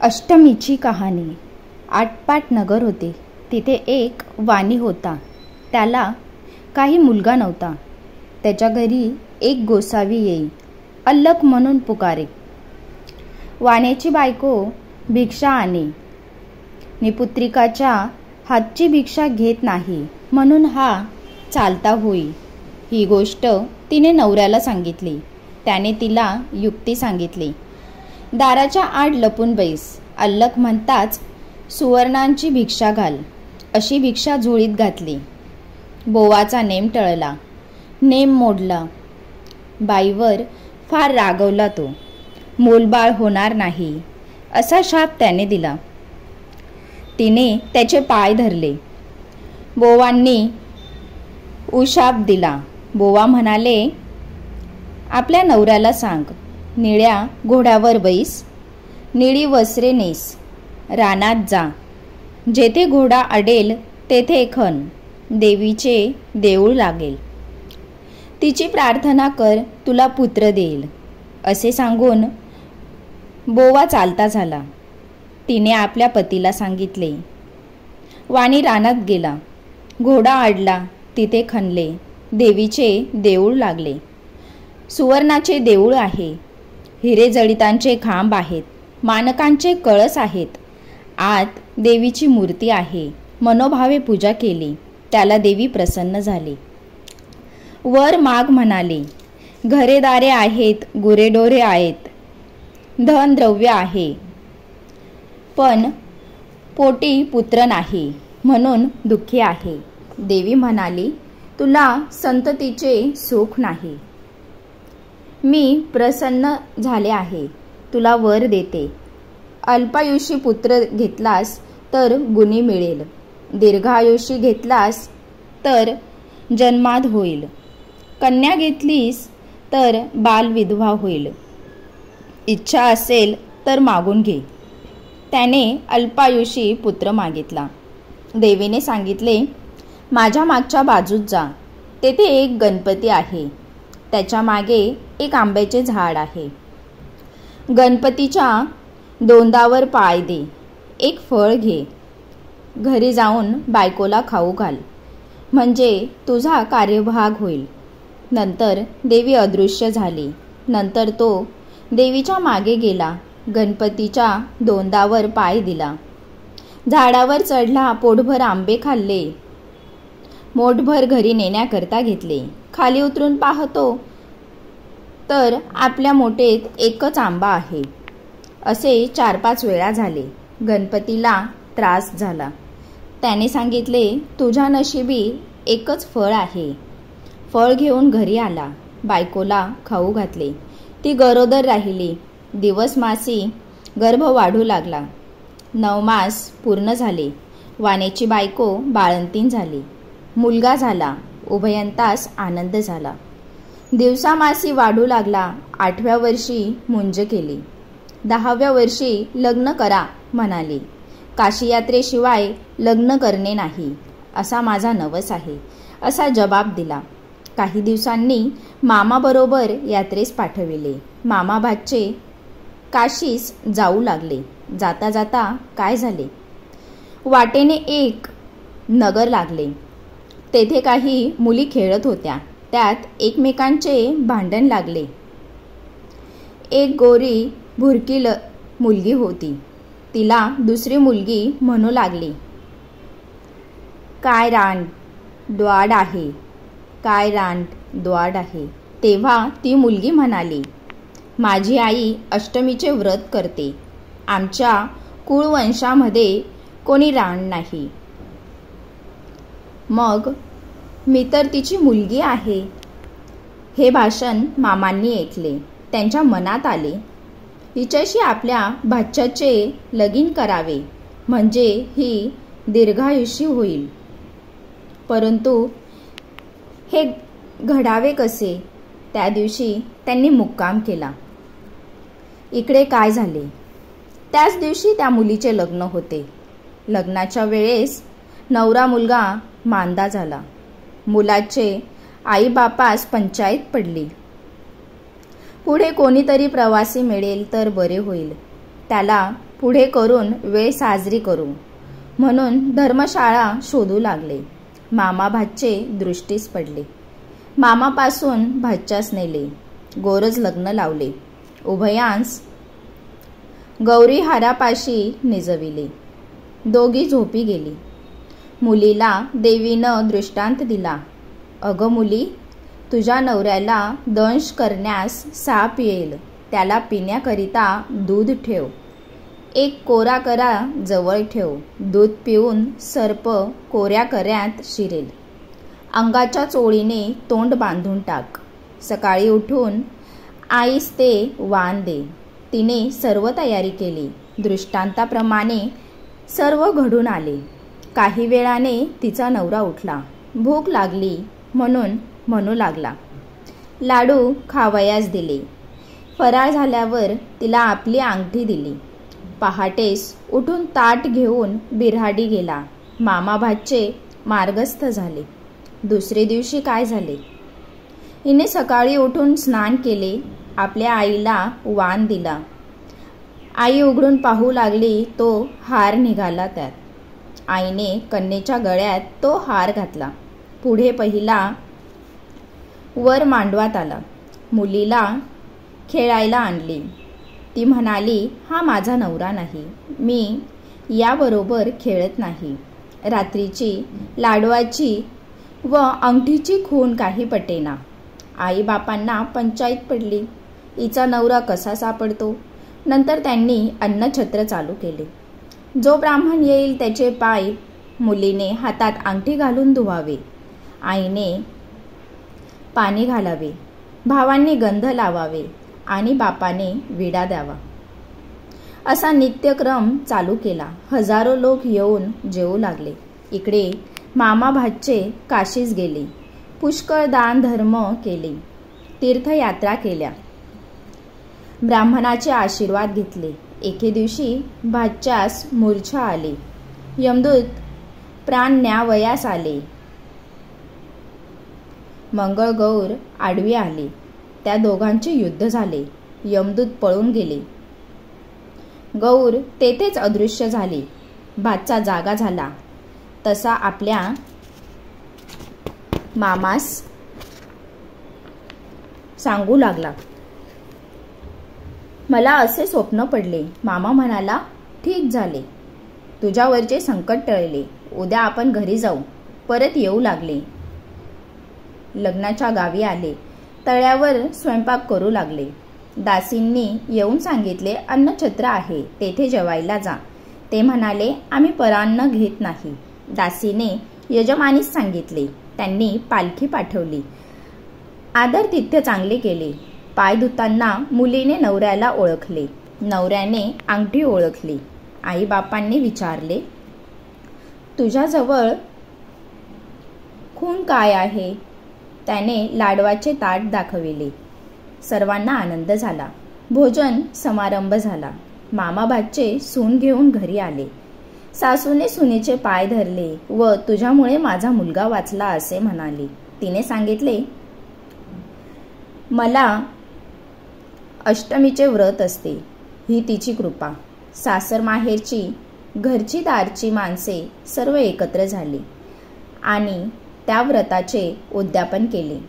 अष्टमीची कहाणी. आटपाट नगर होते. तिथे एक वाणी होता. त्याला काही मुलगा नव्हता. त्याच्या घरी एक गोसावी येई, अल्लक म्हणून पुकारे. वाण्याची बायको भिक्षा आणे. निपुत्रिकाच्या हातची भिक्षा घेत नाही म्हणून हा चालता होई. ही गोष्ट तिने नवऱ्याला सांगितली. त्याने तिला युक्ती सांगितली. दाराच्या आड लपून बैस. अल्लक म्हणताच सुवर्णांची भिक्षा घाल. अशी भिक्षा झोळीत घातली. बोवाचा नेम टळला. नेम मोडला. बाईवर फार रागवला तो. मूलबाळ होणार नाही असा शाप त्याने दिला. तिने त्याचे पाय धरले. बोवांनी उशाप दिला. बोवा म्हणाले, आपल्या नवऱ्याला सांग, निळ्या घोड्यावर बैस, निळी वस्त्रे नेस, रानात जा. जेथे घोडा अडेल तेथे खण, देवीचे देऊळ लागेल. तिची प्रार्थना कर, तुला पुत्र देईल. असे सांगून बोवा चालता झाला. तिने आपल्या पतीला सांगितले. वाणी रानात गेला. घोडा अडला. तिथे खणले. देवीचे देऊळ लागले. सुवर्णाचे देऊळ आहे. हिरे जडितांचे खांब आहेत. मानकांचे कळस आहेत. आत देवीची मूर्ती आहे. मनोभावे पूजा केली. त्याला देवी प्रसन्न झाली. वर माग म्हणाले, घरेदारे आहेत, गुरेढोरे आहेत, धन द्रव्य आहे, पण पोटी पुत्र नाही म्हणून दुःखी आहे. देवी म्हणाली, तुला संततीचे सुख नाही. मी प्रसन्न झाले आहे. तुला वर देते. अल्पायुषी पुत्र घेतलास तर गुणी मिळेल. दीर्घायुषी घेतलास तर जन्माद होईल. कन्या घेतलीस तर बालविधवा होईल. इच्छा असेल तर मागून घे. त्याने अल्पायुषी पुत्र मागितला. देवीने सांगितले, माझ्या मागच्या बाजूत जा. तेथे एक गणपती आहे. त्याच्या मागे एक आंब्याचे झाड आहे. गणपतीच्या दोंदावर पाय दे. एक फळ घे. घरी जाऊन बायकोला खाऊ घाल, म्हणजे तुझा कार्यभाग होईल. नंतर देवी अदृश्य झाली. नंतर तो देवीच्या मागे गेला. गणपतीच्या दोंदावर पाय दिला. झाडावर चढला. पोटभर आंबे खाल्ले. मोठभर घरी नेण्याकरता घेतले. खाली उतरून पाहतो तर आपल्या मोठेत एकच आंबा आहे. असे 4-5 वेळा झाले. गणपतीला त्रास झाला. त्याने सांगितले, तुझ्या नशिबी एकच फळ आहे. फळ घेऊन घरी आला. बायकोला खाऊ घातले. ती गरोदर राहिली. दिवस मासी गर्भ वाढू लागला. 9 मास पूर्ण झाले. वाण्याची बायको बाळंतीण झाली. मुलगा झाला. उभयंतास आनंद झाला. दिवसामासी वाढू लागला. 8व्या वर्षी मुंज केली. 10व्या वर्षी लग्न करा म्हणाली. काशी यात्रेशिवाय लग्न करणे नाही असा माझा नवस आहे असा जबाब दिला. काही दिवसांनी मामाबरोबर यात्रेस पाठविले. मामा भाचे काशीस जाऊ लागले. जाता जाता काय झाले, वाटेने एक नगर लागले. तेथे काही मुली खेळत होत्या. त्यात एकमेकांचे भांडण लागले. एक गोरी भुरकी मुलगी होती. तिला दुसरी मुलगी म्हणू लागली, काय रान द्वाड आहे, काय रान द्वाड आहे. तेव्हा ती मुलगी म्हणाली, माझी आई अष्टमीचे व्रत करते. आमच्या कुळवंशामध्ये कोणी रान नाही. मग मी तर तिची मुलगी आहे. हे भाषण मामांनी ऐकले. त्यांच्या मनात आले, हिच्याशी आपल्या भाच्याचे लगीन करावे म्हणजे ही दीर्घायुषी होईल. परंतु हे घडावे कसे? त्या दिवशी त्यांनी मुक्काम केला. इकडे काय झाले, त्याच दिवशी त्या मुलीचे लग्न होते. लग्नाच्या वेळेस नवरा मुलगा मांदा झाला. मुलाचे आईबापास पंचायत पडली. पुढे कोणीतरी प्रवासी मिळेल तर बरे होईल. त्याला पुढे करून वेळ साजरी करू म्हणून धर्मशाळा शोधू लागले. मामा भाचे दृष्टीस पडले. मामापासून भाच्यास नेले. गोरज लग्न लावले. उभयांस गौरी हारापाशी निजविले. दोघी झोपी गेली. मुलीला देवीनं दृष्टांत दिला. अगं मुली, तुझ्या नवऱ्याला दंश करण्यास साप येईल, त्याला पिण्याकरिता दूध ठेव. एक कोरा करा जवळ ठेव. दूध पिऊन सर्प कोऱ्या कऱ्यात शिरेल. अंगाच्या चोळीने तोंड बांधून टाक. सकाळी उठून आईस ते वाण दे. तिने सर्व तयारी केली. दृष्टांताप्रमाणे सर्व घडून आले. काही वेळाने तिचा नवरा उठला. भूक लागली म्हणून म्हणू लागला. लाडू खावयास दिले. फराळ झाल्यावर तिला आपली अंगठी दिली. पहाटेस उठून ताट घेऊन बिऱ्हाडी गेला. मामा भाचे मार्गस्थ झाले. दुसरे दिवशी काय झाले? हिने सकाळी उठून स्नान केले. आपल्या आईला वाण दिला. आई उघडून पाहू लागली, तो हार निघाला त्यात. आईने कन्येच्या गळ्यात तो हार घातला. पुढे पहिला वर मांडवात आला. मुलीला खेळायला आणली. ती म्हणाली, हा माझा नवरा नाही, मी याबरोबर खेळत नाही. रात्रीची लाडवाची व अंगठीची खून काही पटेना. आई बापांना पंचायत पडली. हिचा नवरा कसा सापडतो? नंतर त्यांनी अन्नछत्र चालू केले. जो ब्राह्मण येईल त्याचे पाय मुलीने हातात अंगठी घालून धुवावे. आईने पाणी घालावे. भावांनी गंध लावावे आणि बापाने विडा द्यावा. असा नित्यक्रम चालू केला. हजारो लोक येऊन जेवू लागले. इकडे मामा भाचे काशीस गेले. पुष्कळ दान धर्म केले. तीर्थयात्रा केल्या. ब्राह्मणाचे आशीर्वाद घेतले. एके दिवशी भाच्यास मूर्छा आली. यमदूत प्राण न्यावयास आले. मंगळगौर आडवी आली. त्या दोघांचे युद्ध झाले. यमदूत पळून गेले. गौर तेथेच अदृश्य झाली. भाचा जागा झाला. तसा आपल्या मामास सांगू लागला, मला असे स्वप्न पडले. मामा म्हणाला, ठीक झाले, तुझ्यावरचे संकट टळले. उद्या आपण घरी जाऊ. परत येऊ लागले. लग्नाच्या गावी आले. तळ्यावर स्वयंपाक करू लागले. दासींनी येऊन सांगितले, अन्नछत्र आहे, तेथे जेवायला जा. ते म्हणाले, आम्ही परान्न घेत नाही. दासीने यजमानीस सांगितले. त्यांनी पालखी पाठवली. आदर तिथ्य चांगले केले. पाय धुताना मुलीने नवऱ्याला ओळखले. नवऱ्याने अंगठी ओळखली. आई बापांनी विचारले, तुझ्याजवळ खून काय आहे? त्याने लाडवाचे ताट दाखविले. सर्वांना आनंद झाला. भोजन समारंभ झाला. मामा भाचे सून घेऊन घरी आले. सासूने सुनेचे पाय धरले व तुझ्यामुळे माझा मुलगा वाचला असे म्हणाली. तिने सांगितले, मला अष्टमीचे व्रत असते, ही तिची कृपा. सासर माहेरची घरची दारची माणसे सर्व एकत्र झाली आणि त्या व्रताचे उद्यापन केले.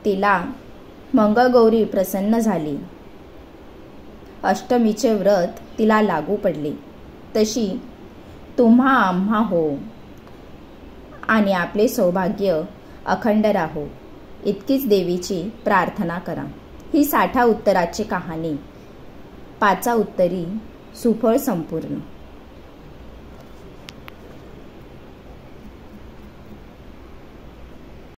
तिला मंगळगौरी प्रसन्न झाली. अष्टमीचे व्रत तिला लागू पडले. तशी तुम्हा आम्हा हो आणि आपले सौभाग्य अखंड राहो, इतकीच देवीची प्रार्थना करा. ही 60 उत्तराची कहाणी. 5 उत्तरी सुफळ संपूर्ण.